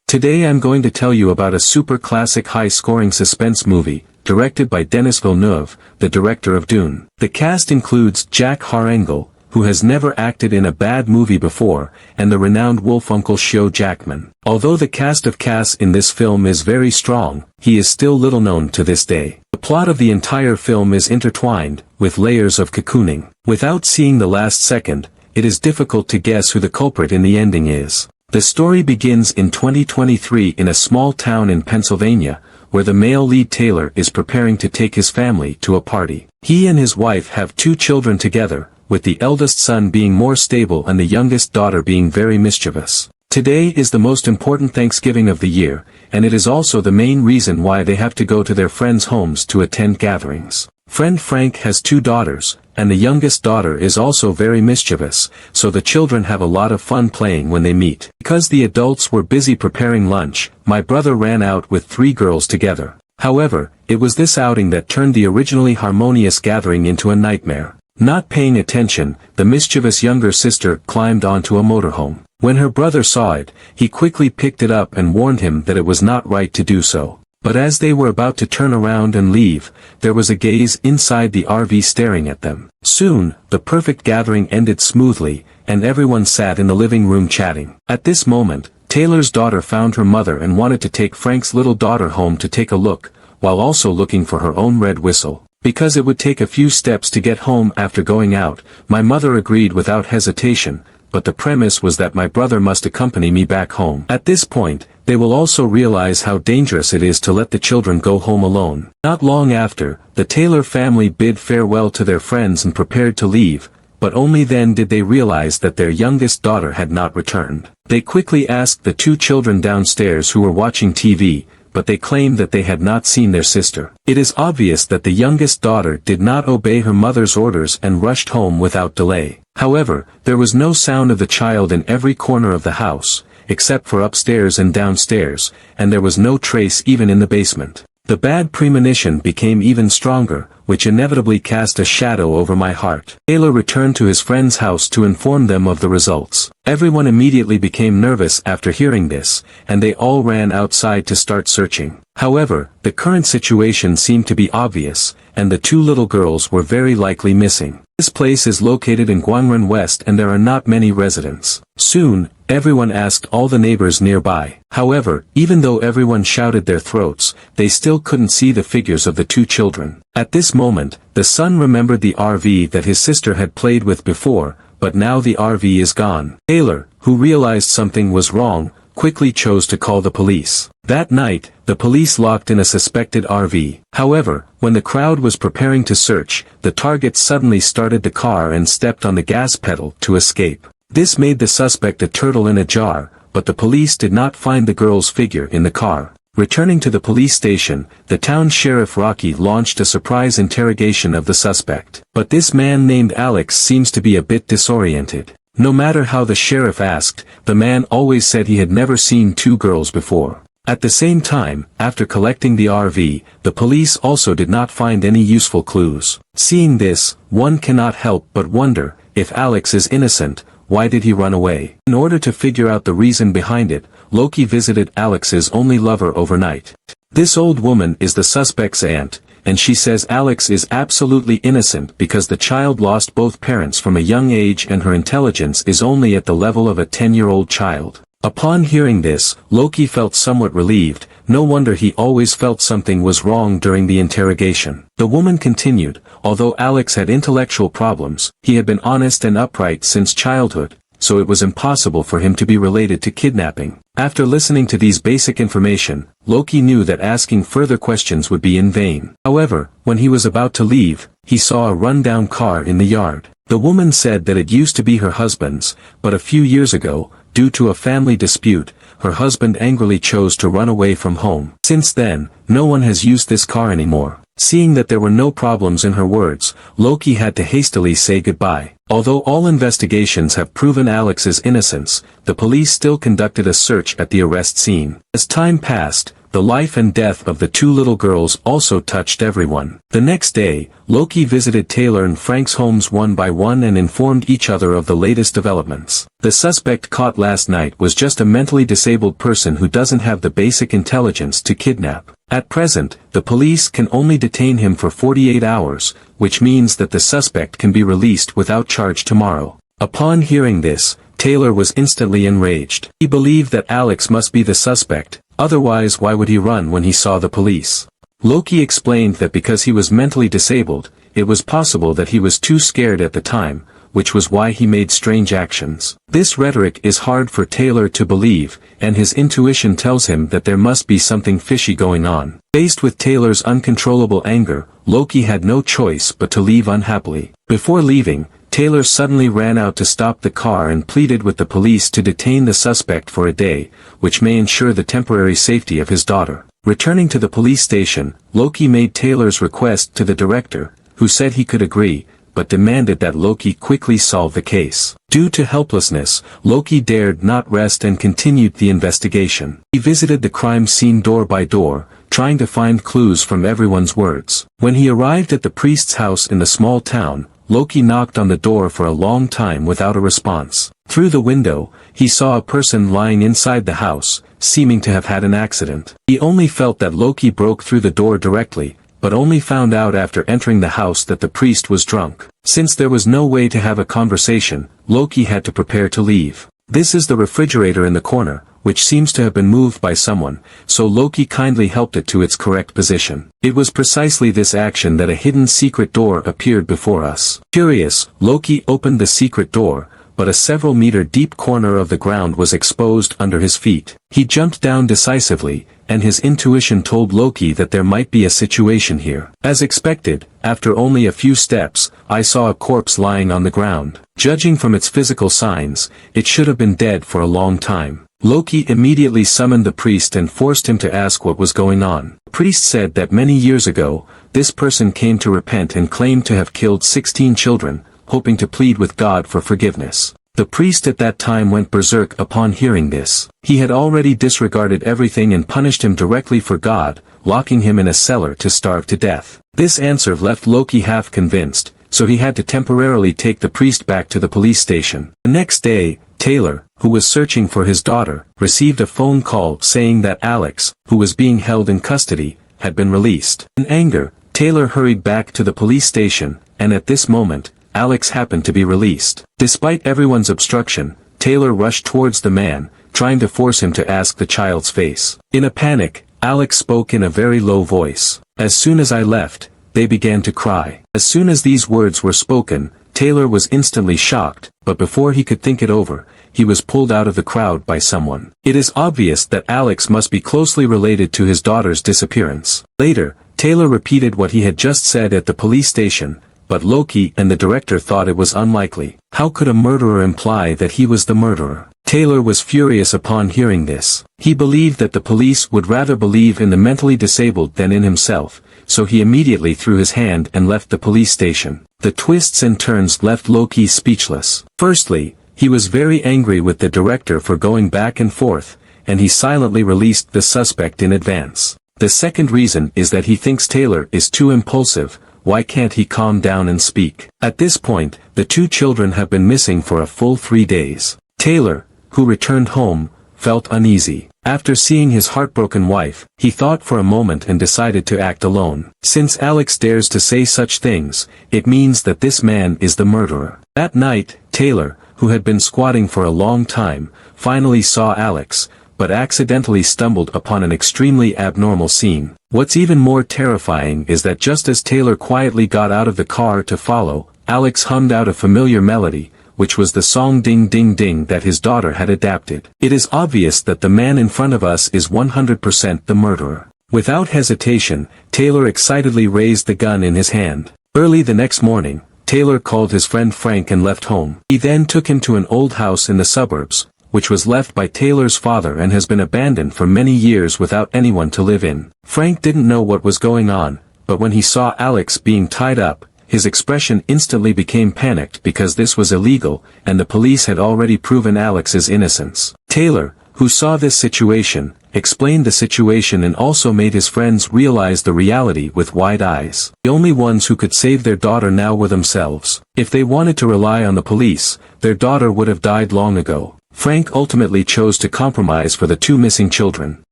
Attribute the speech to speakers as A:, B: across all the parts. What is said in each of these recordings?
A: Today I'm going to tell you about a super classic high-scoring suspense movie, directed by Denis Villeneuve, the director of Dune. The cast includes Jack Harengel, who has never acted in a bad movie before, and the renowned Wolfuncle Hugh Jackman. Although the cast of Cass in this film is very strong, he is still little known to this day. The plot of the entire film is intertwined, with layers of cocooning. Without seeing the last second, it is difficult to guess who the culprit in the ending is. The story begins in 2023 in a small town in Pennsylvania, where the male lead Taylor is preparing to take his family to a party. He and his wife have 2 children together, with the eldest son being more stable and the youngest daughter being very mischievous. Today is the most important Thanksgiving of the year, and it is also the main reason why they have to go to their friends' homes to attend gatherings. Friend Frank has 2 daughters, and the youngest daughter is also very mischievous, so the children have a lot of fun playing when they meet. Because the adults were busy preparing lunch, my brother ran out with 3 girls together. However, it was this outing that turned the originally harmonious gathering into a nightmare. Not paying attention, the mischievous younger sister climbed onto a motorhome. When her brother saw it, he quickly picked it up and warned him that it was not right to do so. But as they were about to turn around and leave, there was a gaze inside the RV staring at them. Soon, the perfect gathering ended smoothly, and everyone sat in the living room chatting. At this moment, Taylor's daughter found her mother and wanted to take Frank's little daughter home to take a look, while also looking for her own red whistle. Because it would take a few steps to get home after going out, my mother agreed without hesitation, but the premise was that my brother must accompany me back home. At this point, they will also realize how dangerous it is to let the children go home alone. Not long after, the Taylor family bid farewell to their friends and prepared to leave, but only then did they realize that their youngest daughter had not returned. They quickly asked the 2 children downstairs who were watching TV, but they claimed that they had not seen their sister. It is obvious that the youngest daughter did not obey her mother's orders and rushed home without delay. However, there was no sound of the child in every corner of the house, except for upstairs and downstairs, and there was no trace even in the basement. The bad premonition became even stronger, which inevitably cast a shadow over my heart. Taylor returned to his friend's house to inform them of the results. Everyone immediately became nervous after hearing this, and they all ran outside to start searching. However, the current situation seemed to be obvious, and the 2 little girls were very likely missing. This place is located in Gwangrun West and there are not many residents. Soon, everyone asked all the neighbors nearby. However, even though everyone shouted their throats, they still couldn't see the figures of the 2 children. At this moment, the son remembered the RV that his sister had played with before, but now the RV is gone. Taylor, who realized something was wrong, quickly chose to call the police. That night, the police locked in a suspected RV. However, when the crowd was preparing to search, the target suddenly started the car and stepped on the gas pedal to escape. This made the suspect a turtle in a jar, but the police did not find the girl's figure in the car. Returning to the police station, the town sheriff Rocky launched a surprise interrogation of the suspect. But this man named Alex seems to be a bit disoriented. No matter how the sheriff asked, the man always said he had never seen 2 girls before. At the same time, after collecting the RV, the police also did not find any useful clues. Seeing this, one cannot help but wonder, if Alex is innocent, why did he run away? In order to figure out the reason behind it, Loki visited Alex's only lover overnight. This old woman is the suspect's aunt, and she says Alex is absolutely innocent because the child lost both parents from a young age and her intelligence is only at the level of a 10-year-old child. Upon hearing this, Loki felt somewhat relieved. No wonder he always felt something was wrong during the interrogation. The woman continued, although Alex had intellectual problems, he had been honest and upright since childhood, so it was impossible for him to be related to kidnapping. After listening to these basic information, Loki knew that asking further questions would be in vain. However, when he was about to leave, he saw a run-down car in the yard. The woman said that it used to be her husband's, but a few years ago, due to a family dispute, her husband angrily chose to run away from home. Since then, no one has used this car anymore. Seeing that there were no problems in her words, Loki had to hastily say goodbye. Although all investigations have proven Alex's innocence, the police still conducted a search at the arrest scene. As time passed, the life and death of the two little girls also touched everyone. The next day, Loki visited Taylor and Frank's homes one by one and informed each other of the latest developments. The suspect caught last night was just a mentally disabled person who doesn't have the basic intelligence to kidnap. At present, the police can only detain him for 48 hours, which means that the suspect can be released without charge tomorrow. Upon hearing this, Taylor was instantly enraged. He believed that Alex must be the suspect, otherwise why would he run when he saw the police? Loki explained that because he was mentally disabled, it was possible that he was too scared at the time, which was why he made strange actions. This rhetoric is hard for Taylor to believe, and his intuition tells him that there must be something fishy going on. Faced with Taylor's uncontrollable anger, Loki had no choice but to leave unhappily. Before leaving, Taylor suddenly ran out to stop the car and pleaded with the police to detain the suspect for a day, which may ensure the temporary safety of his daughter. Returning to the police station, Loki made Taylor's request to the director, who said he could agree, but demanded that Loki quickly solve the case. Due to helplessness, Loki dared not rest and continued the investigation. He visited the crime scene door by door, trying to find clues from everyone's words. When he arrived at the priest's house in the small town, Loki knocked on the door for a long time without a response. Through the window, he saw a person lying inside the house, seeming to have had an accident. He only felt that Loki broke through the door directly, but only found out after entering the house that the priest was drunk. Since there was no way to have a conversation, Loki had to prepare to leave. This is the refrigerator in the corner, which seems to have been moved by someone, so Loki kindly helped it to its correct position. It was precisely this action that a hidden secret door appeared before us. Curious, Loki opened the secret door, but a several-meter deep corner of the ground was exposed under his feet. He jumped down decisively, and his intuition told Loki that there might be a situation here. As expected, after only a few steps, I saw a corpse lying on the ground. Judging from its physical signs, it should have been dead for a long time. Loki immediately summoned the priest and forced him to ask what was going on. The priest said that many years ago, this person came to repent and claimed to have killed 16 children, hoping to plead with God for forgiveness. The priest at that time went berserk upon hearing this. He had already disregarded everything and punished him directly for God, locking him in a cellar to starve to death. This answer left Loki half convinced, so he had to temporarily take the priest back to the police station. The next day, Taylor, who was searching for his daughter, received a phone call saying that Alex, who was being held in custody, had been released. In anger, Taylor hurried back to the police station, and at this moment, Alex happened to be released. Despite everyone's obstruction, Taylor rushed towards the man, trying to force him to ask the child's face. In a panic, Alex spoke in a very low voice. "As soon as I left, they began to cry." As soon as these words were spoken, Taylor was instantly shocked, but before he could think it over, he was pulled out of the crowd by someone. It is obvious that Alex must be closely related to his daughter's disappearance. Later, Taylor repeated what he had just said at the police station, but Loki and the director thought it was unlikely. How could a murderer imply that he was the murderer? Taylor was furious upon hearing this. He believed that the police would rather believe in the mentally disabled than in himself, so he immediately threw his hand and left the police station. The twists and turns left Loki speechless. Firstly, he was very angry with the director for going back and forth, and he silently released the suspect in advance. The second reason is that he thinks Taylor is too impulsive. Why can't he calm down and speak? At this point, the two children have been missing for a full 3 days. Taylor, who returned home, felt uneasy. After seeing his heartbroken wife, he thought for a moment and decided to act alone. Since Alex dares to say such things, it means that this man is the murderer. That night, Taylor, who had been squatting for a long time, finally saw Alex, but accidentally stumbled upon an extremely abnormal scene. What's even more terrifying is that just as Taylor quietly got out of the car to follow, Alex hummed out a familiar melody, which was the song Ding Ding Ding that his daughter had adapted. It is obvious that the man in front of us is 100% the murderer. Without hesitation, Taylor excitedly raised the gun in his hand. Early the next morning, Taylor called his friend Frank and left home. He then took him to an old house in the suburbs, which was left by Taylor's father and has been abandoned for many years without anyone to live in. Frank didn't know what was going on, but when he saw Alex being tied up, his expression instantly became panicked because this was illegal, and the police had already proven Alex's innocence. Taylor, who saw this situation, explained the situation and also made his friends realize the reality with wide eyes. The only ones who could save their daughter now were themselves. If they wanted to rely on the police, their daughter would have died long ago. Frank ultimately chose to compromise for the two missing children.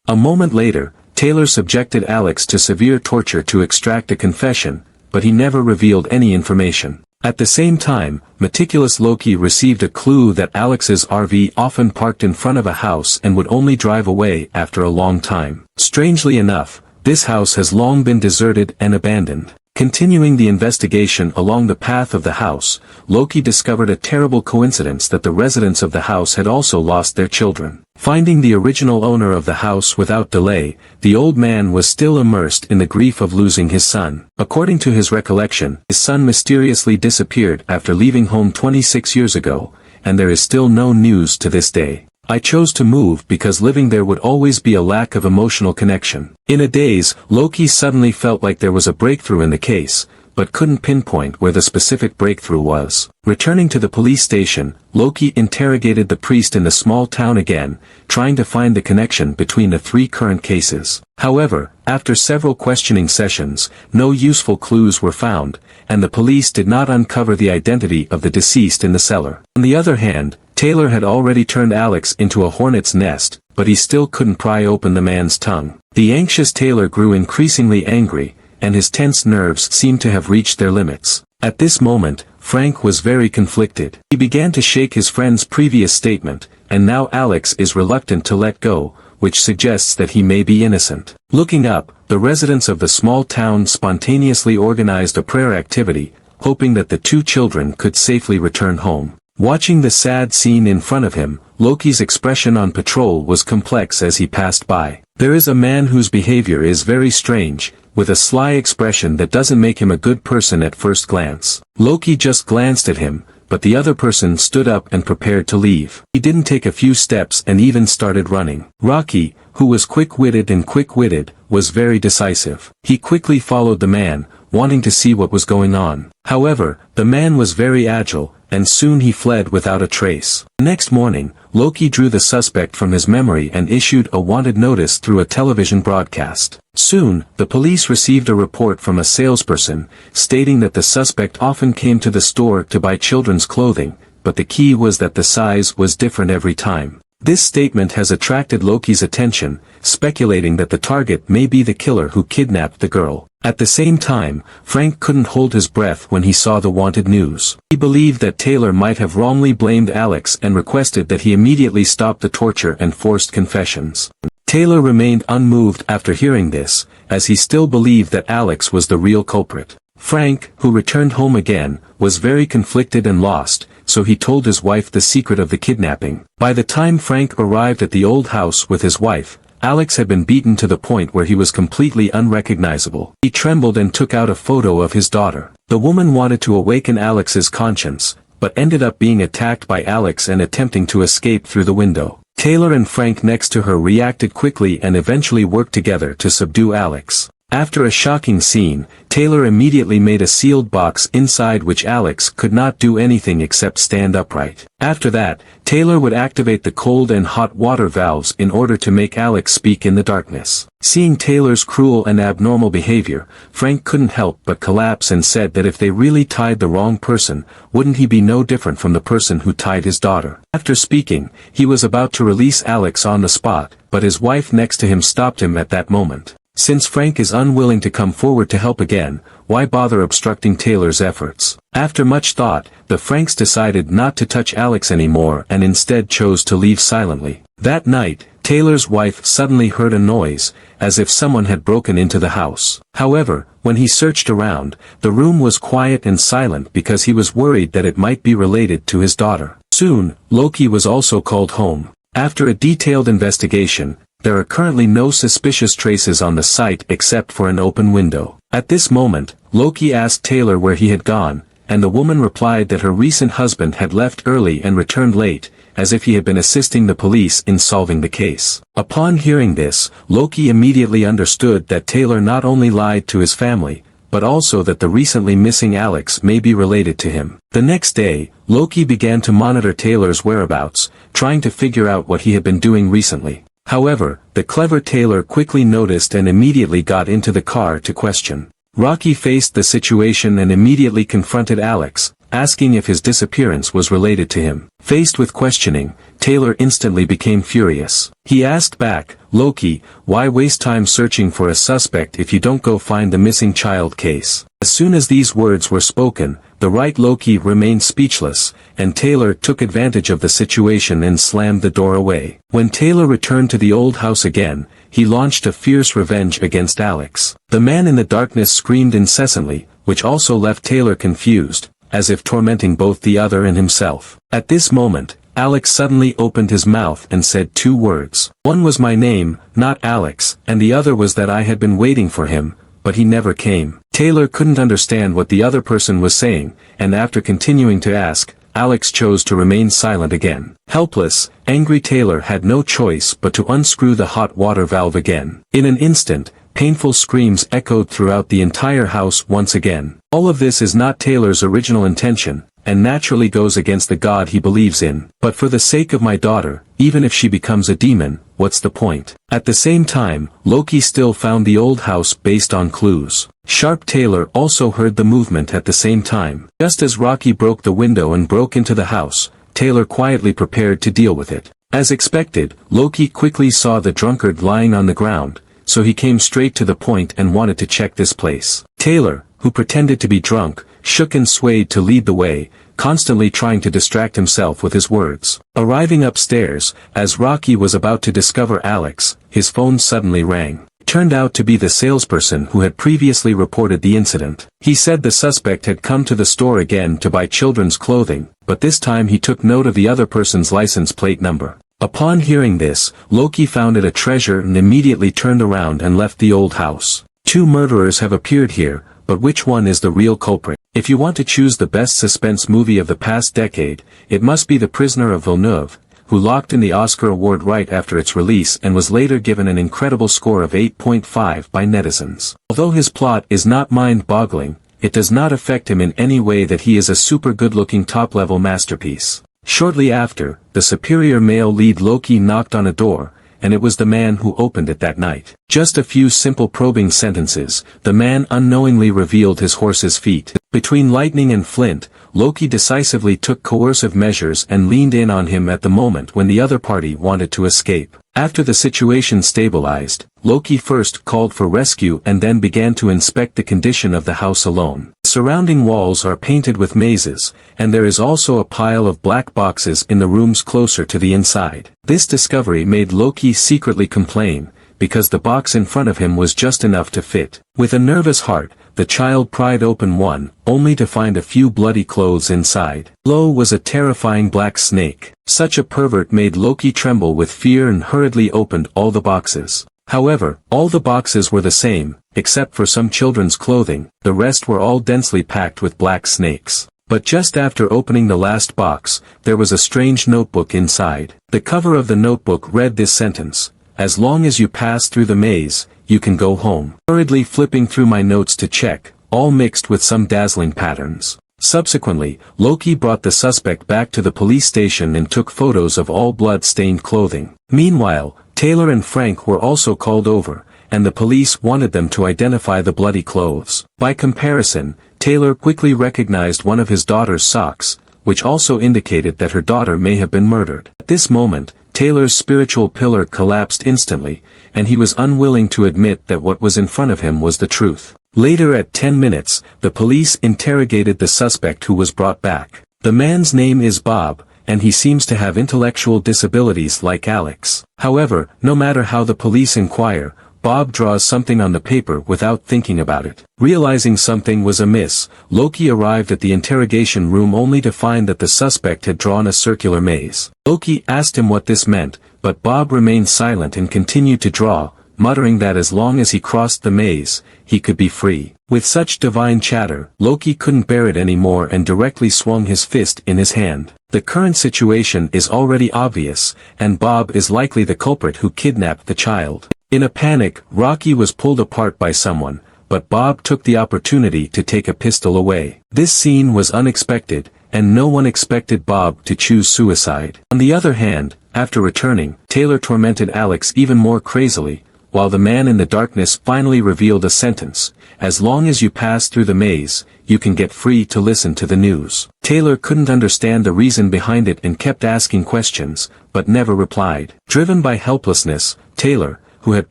A: A moment later, Taylor subjected Alex to severe torture to extract a confession, but he never revealed any information. At the same time, meticulous Loki received a clue that Alex's RV often parked in front of a house and would only drive away after a long time. Strangely enough, this house has long been deserted and abandoned. Continuing the investigation along the path of the house, Loki discovered a terrible coincidence that the residents of the house had also lost their children. Finding the original owner of the house without delay, the old man was still immersed in the grief of losing his son. According to his recollection, his son mysteriously disappeared after leaving home 26 years ago, and there is still no news to this day. I chose to move because living there would always be a lack of emotional connection. In a daze, Loki suddenly felt like there was a breakthrough in the case, but couldn't pinpoint where the specific breakthrough was. Returning to the police station, Loki interrogated the priest in the small town again, trying to find the connection between the three current cases. However, after several questioning sessions, no useful clues were found, and the police did not uncover the identity of the deceased in the cellar. On the other hand, Taylor had already turned Alex into a hornet's nest, but he still couldn't pry open the man's tongue. The anxious Taylor grew increasingly angry, and his tense nerves seemed to have reached their limits. At this moment, Frank was very conflicted. He began to shake his friend's previous statement, and now Alex is reluctant to let go, which suggests that he may be innocent. Looking up, the residents of the small town spontaneously organized a prayer activity, hoping that the two children could safely return home. Watching the sad scene in front of him, Loki's expression on patrol was complex as he passed by. There is a man whose behavior is very strange, with a sly expression that doesn't make him a good person at first glance. Loki just glanced at him, but the other person stood up and prepared to leave. He didn't take a few steps and even started running. Rocky, who was quick-witted, was very decisive. He quickly followed the man, wanting to see what was going on. However, the man was very agile, and soon he fled without a trace. The next morning, Loki drew the suspect from his memory and issued a wanted notice through a television broadcast. Soon, the police received a report from a salesperson, stating that the suspect often came to the store to buy children's clothing, but the key was that the size was different every time. This statement has attracted Loki's attention, speculating that the target may be the killer who kidnapped the girl. At the same time, Frank couldn't hold his breath when he saw the wanted news. He believed that Taylor might have wrongly blamed Alex and requested that he immediately stop the torture and forced confessions. Taylor remained unmoved after hearing this, as he still believed that Alex was the real culprit. Frank, who returned home again, was very conflicted and lost, so he told his wife the secret of the kidnapping. By the time Frank arrived at the old house with his wife, Alex had been beaten to the point where he was completely unrecognizable. He trembled and took out a photo of his daughter. The woman wanted to awaken Alex's conscience, but ended up being attacked by Alex and attempting to escape through the window. Taylor and Frank next to her reacted quickly and eventually worked together to subdue Alex. After a shocking scene, Taylor immediately made a sealed box inside which Alex could not do anything except stand upright. After that, Taylor would activate the cold and hot water valves in order to make Alex speak in the darkness. Seeing Taylor's cruel and abnormal behavior, Frank couldn't help but collapse and said that if they really tied the wrong person, wouldn't he be no different from the person who tied his daughter? After speaking, he was about to release Alex on the spot, but his wife next to him stopped him at that moment. Since Frank is unwilling to come forward to help again, why bother obstructing Taylor's efforts? After much thought, the Franks decided not to touch Alex anymore and instead chose to leave silently. That night, Taylor's wife suddenly heard a noise, as if someone had broken into the house. However, when he searched around, the room was quiet and silent because he was worried that it might be related to his daughter. Soon, Loki was also called home. After a detailed investigation, there are currently no suspicious traces on the site except for an open window. At this moment, Loki asked Taylor where he had gone, and the woman replied that her recent husband had left early and returned late, as if he had been assisting the police in solving the case. Upon hearing this, Loki immediately understood that Taylor not only lied to his family, but also that the recently missing Alex may be related to him. The next day, Loki began to monitor Taylor's whereabouts, trying to figure out what he had been doing recently. However, the clever Taylor quickly noticed and immediately got into the car to question. Rocky faced the situation and immediately confronted Alex, asking if his disappearance was related to him. Faced with questioning, Taylor instantly became furious. He asked back, "Loki, why waste time searching for a suspect if you don't go find the missing child case?" As soon as these words were spoken, the right Loki remained speechless, and Taylor took advantage of the situation and slammed the door away. When Taylor returned to the old house again, he launched a fierce revenge against Alex. The man in the darkness screamed incessantly, which also left Taylor confused, as if tormenting both the other and himself. At this moment, Alex suddenly opened his mouth and said two words. One was my name, not Alex, and the other was that I had been waiting for him, but he never came. Taylor couldn't understand what the other person was saying, and after continuing to ask, Alex chose to remain silent again. Helpless, angry Taylor had no choice but to unscrew the hot water valve again. In an instant, painful screams echoed throughout the entire house once again. All of this is not Taylor's original intention, and naturally goes against the God he believes in. But for the sake of my daughter, even if she becomes a demon, what's the point? At the same time, Loki still found the old house based on clues. Sharp Taylor also heard the movement at the same time. Just as Rocky broke the window and broke into the house, Taylor quietly prepared to deal with it. As expected, Loki quickly saw the drunkard lying on the ground, so he came straight to the point and wanted to check this place. Taylor, who pretended to be drunk, shook and swayed to lead the way, constantly trying to distract himself with his words. Arriving upstairs, as Rocky was about to discover Alex, his phone suddenly rang. It turned out to be the salesperson who had previously reported the incident. He said the suspect had come to the store again to buy children's clothing, but this time he took note of the other person's license plate number. Upon hearing this, Loki found it a treasure and immediately turned around and left the old house. Two murderers have appeared here, but which one is the real culprit? If you want to choose the best suspense movie of the past decade, it must be The Prisoner of Villeneuve, who locked in the Oscar award right after its release and was later given an incredible score of 8.5 by netizens. Although his plot is not mind-boggling, it does not affect him in any way that he is a super good-looking top-level masterpiece. Shortly after, the superior male lead Loki knocked on a door, and it was the man who opened it that night. Just a few simple probing sentences, the man unknowingly revealed his horse's feet. Between lightning and flint, Loki decisively took coercive measures and leaned in on him at the moment when the other party wanted to escape. After the situation stabilized, Loki first called for rescue and then began to inspect the condition of the house alone. Surrounding walls are painted with mazes, and there is also a pile of black boxes in the rooms closer to the inside. This discovery made Loki secretly complain, because the box in front of him was just enough to fit. With a nervous heart, the child pried open one, only to find a few bloody clothes inside. Below was a terrifying black snake. Such a pervert made Loki tremble with fear and hurriedly opened all the boxes. However, all the boxes were the same, except for some children's clothing, the rest were all densely packed with black snakes. But just after opening the last box, there was a strange notebook inside. The cover of the notebook read this sentence: "As long as you pass through the maze, you can go home." Hurriedly flipping through my notes to check, all mixed with some dazzling patterns. Subsequently, Loki brought the suspect back to the police station and took photos of all blood-stained clothing. Meanwhile, Taylor and Frank were also called over, and the police wanted them to identify the bloody clothes. By comparison, Taylor quickly recognized one of his daughter's socks, which also indicated that her daughter may have been murdered. At this moment, Taylor's spiritual pillar collapsed instantly, and he was unwilling to admit that what was in front of him was the truth. Later at 10 minutes, the police interrogated the suspect who was brought back. The man's name is Bob, and he seems to have intellectual disabilities like Alex. However, no matter how the police inquire, Bob draws something on the paper without thinking about it. Realizing something was amiss, Loki arrived at the interrogation room only to find that the suspect had drawn a circular maze. Loki asked him what this meant, but Bob remained silent and continued to draw, muttering that as long as he crossed the maze, he could be free. With such divine chatter, Loki couldn't bear it anymore and directly swung his fist in his hand. The current situation is already obvious, and Bob is likely the culprit who kidnapped the child. In a panic, Rocky was pulled apart by someone, but Bob took the opportunity to take a pistol away. This scene was unexpected, and no one expected Bob to choose suicide. On the other hand, After returning, Taylor tormented Alex even more crazily, while the man in the darkness finally revealed a sentence: "As long as you pass through the maze, you can get free to listen to the news." Taylor couldn't understand the reason behind it and kept asking questions, but never replied. Driven by helplessness, Taylor, who had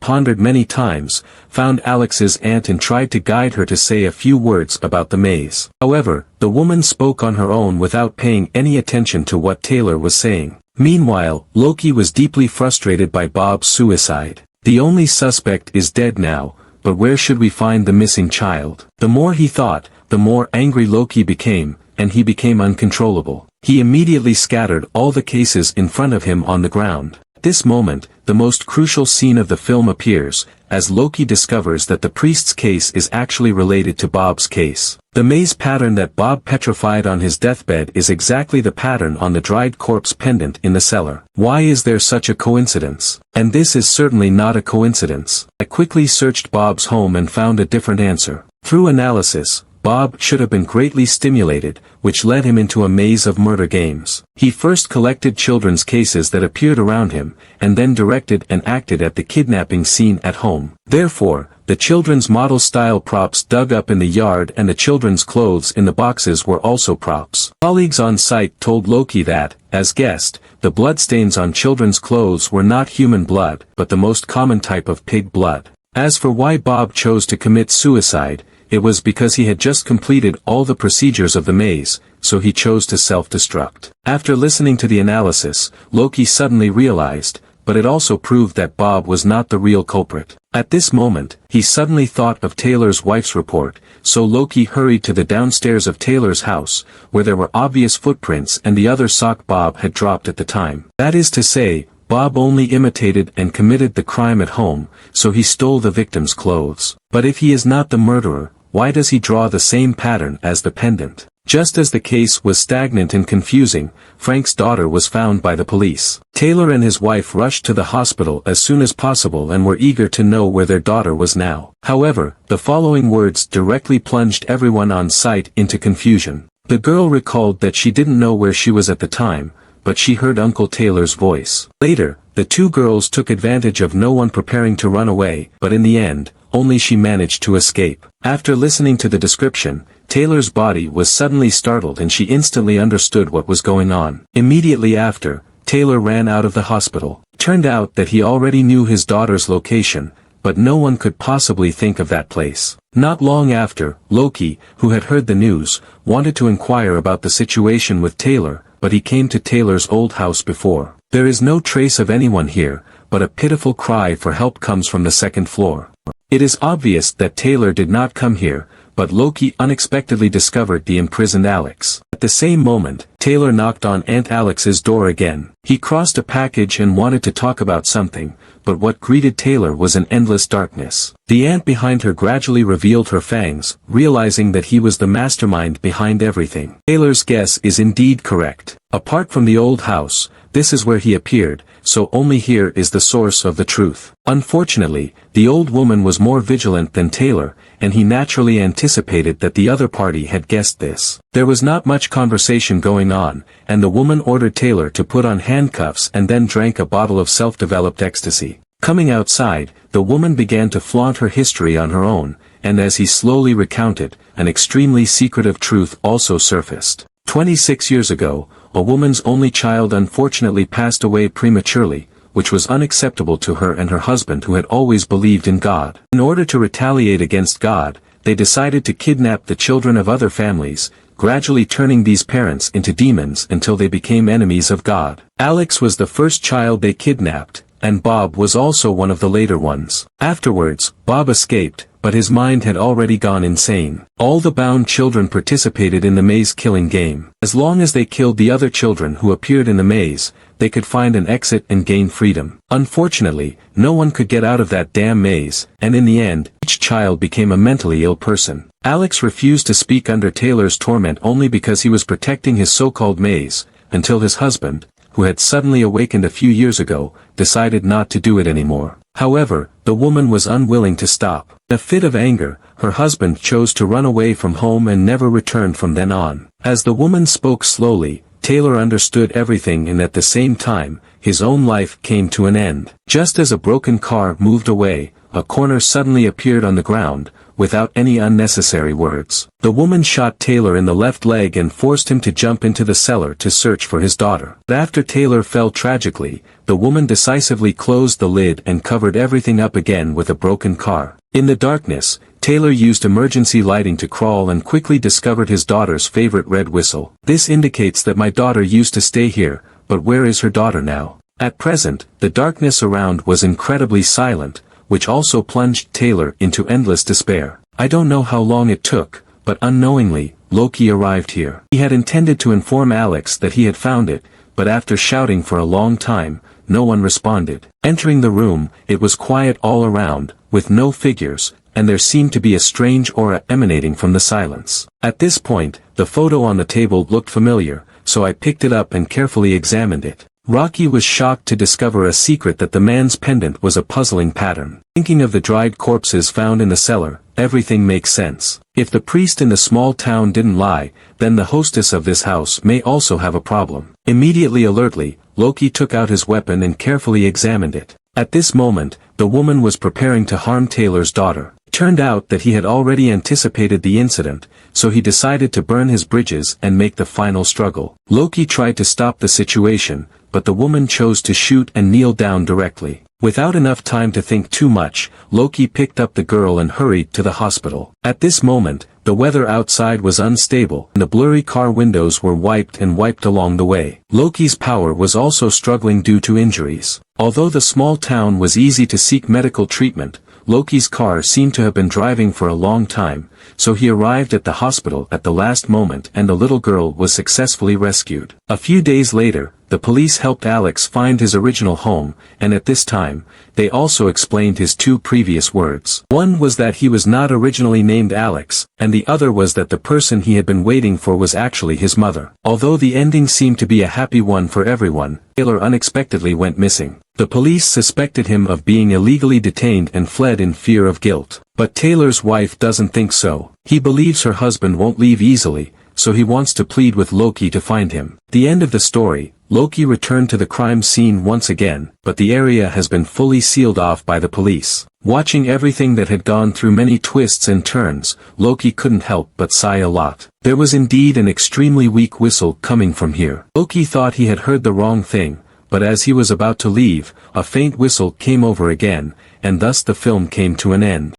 A: pondered many times, found Alex's aunt and tried to guide her to say a few words about the maze. However, the woman spoke on her own without paying any attention to what Taylor was saying. Meanwhile, Loki was deeply frustrated by Bob's suicide. The only suspect is dead now, but where should we find the missing child? The more he thought, the more angry Loki became, and he became uncontrollable. He immediately scattered all the cases in front of him on the ground. At this moment, the most crucial scene of the film appears, as Loki discovers that the priest's case is actually related to Bob's case. The maze pattern that Bob petrified on his deathbed is exactly the pattern on the dried corpse pendant in the cellar. Why is there such a coincidence? And this is certainly not a coincidence. I quickly searched Bob's home and found a different answer. Through analysis, Bob should have been greatly stimulated, which led him into a maze of murder games. He first collected children's cases that appeared around him, and then directed and acted at the kidnapping scene at home. Therefore, the children's model-style props dug up in the yard and the children's clothes in the boxes were also props. Colleagues on site told Loki that, as guessed, the bloodstains on children's clothes were not human blood, but the most common type of pig blood. As for why Bob chose to commit suicide, it was because he had just completed all the procedures of the maze, so he chose to self-destruct. After listening to the analysis, Loki suddenly realized, but it also proved that Bob was not the real culprit. At this moment, he suddenly thought of Taylor's wife's report, so Loki hurried to the downstairs of Taylor's house, where there were obvious footprints and the other sock Bob had dropped at the time. That is to say, Bob only imitated and committed the crime at home, so he stole the victim's clothes. But if he is not the murderer, why does he draw the same pattern as the pendant? Just as the case was stagnant and confusing, Frank's daughter was found by the police. Taylor and his wife rushed to the hospital as soon as possible and were eager to know where their daughter was now. However, the following words directly plunged everyone on site into confusion. The girl recalled that she didn't know where she was at the time, but she heard Uncle Taylor's voice. Later, the two girls took advantage of no one preparing to run away, but in the end, only she managed to escape. After listening to the description, Taylor's body was suddenly startled and she instantly understood what was going on. Immediately after, Taylor ran out of the hospital. Turned out that he already knew his daughter's location, but no one could possibly think of that place. Not long after, Loki, who had heard the news, wanted to inquire about the situation with Taylor, but he came to Taylor's old house before. There is no trace of anyone here, but a pitiful cry for help comes from the second floor. It is obvious that Taylor did not come here, but Loki unexpectedly discovered the imprisoned Alex. At the same moment, Taylor knocked on Aunt Alex's door again. He crossed a package and wanted to talk about something, but what greeted Taylor was an endless darkness. The aunt behind her gradually revealed her fangs, realizing that he was the mastermind behind everything. Taylor's guess is indeed correct. Apart from the old house, this is where he appeared, so only here is the source of the truth. Unfortunately, the old woman was more vigilant than Taylor, and he naturally anticipated that the other party had guessed this. There was not much conversation going on, and the woman ordered Taylor to put on handcuffs and then drank a bottle of self-developed ecstasy. Coming outside, the woman began to flaunt her history on her own, and as he slowly recounted, an extremely secretive truth also surfaced. 26 years ago, a woman's only child unfortunately passed away prematurely, which was unacceptable to her and her husband who had always believed in God. In order to retaliate against God, they decided to kidnap the children of other families, gradually turning these parents into demons until they became enemies of God. Alex was the first child they kidnapped, and Bob was also one of the later ones. Afterwards, Bob escaped, but his mind had already gone insane. All the bound children participated in the maze-killing game. As long as they killed the other children who appeared in the maze, they could find an exit and gain freedom. Unfortunately, no one could get out of that damn maze, and in the end, each child became a mentally ill person. Alex refused to speak under Taylor's torment only because he was protecting his so-called maze, until his husband, who had suddenly awakened a few years ago, decided not to do it anymore. However, the woman was unwilling to stop. In a fit of anger, her husband chose to run away from home and never returned from then on. As the woman spoke slowly, Taylor understood everything, and at the same time, his own life came to an end. Just as a broken car moved away, a corner suddenly appeared on the ground, without any unnecessary words. The woman shot Taylor in the left leg and forced him to jump into the cellar to search for his daughter. After Taylor fell tragically, the woman decisively closed the lid and covered everything up again with a broken car. In the darkness, Taylor used emergency lighting to crawl and quickly discovered his daughter's favorite red whistle. This indicates that my daughter used to stay here, but where is her daughter now? At present, the darkness around was incredibly silent, which also plunged Taylor into endless despair. I don't know how long it took, but unknowingly, Loki arrived here. He had intended to inform Alex that he had found it, but after shouting for a long time, no one responded. Entering the room, it was quiet all around, with no figures, and there seemed to be a strange aura emanating from the silence. At this point, the photo on the table looked familiar, so I picked it up and carefully examined it. Rocky was shocked to discover a secret that the man's pendant was a puzzling pattern. Thinking of the dried corpses found in the cellar, everything makes sense. If the priest in the small town didn't lie, then the hostess of this house may also have a problem. Immediately alertly, Loki took out his weapon and carefully examined it. At this moment, the woman was preparing to harm Taylor's daughter. It turned out that he had already anticipated the incident, so he decided to burn his bridges and make the final struggle. Loki tried to stop the situation, but the woman chose to shoot and kneel down directly. Without enough time to think too much, Loki picked up the girl and hurried to the hospital. At this moment, the weather outside was unstable, and the blurry car windows were wiped along the way. Loki's power was also struggling due to injuries. Although the small town was easy to seek medical treatment, Loki's car seemed to have been driving for a long time, so he arrived at the hospital at the last moment and the little girl was successfully rescued. A few days later, the police helped Alex find his original home, and at this time, they also explained his two previous words. One was that he was not originally named Alex, and the other was that the person he had been waiting for was actually his mother. Although the ending seemed to be a happy one for everyone, Taylor unexpectedly went missing. The police suspected him of being illegally detained and fled in fear of guilt. But Taylor's wife doesn't think so. He believes her husband won't leave easily, so he wants to plead with Loki to find him. The end of the story, Loki returned to the crime scene once again, but the area has been fully sealed off by the police. Watching everything that had gone through many twists and turns, Loki couldn't help but sigh a lot. There was indeed an extremely weak whistle coming from here. Loki thought he had heard the wrong thing, but as he was about to leave, a faint whistle came over again, and thus the film came to an end.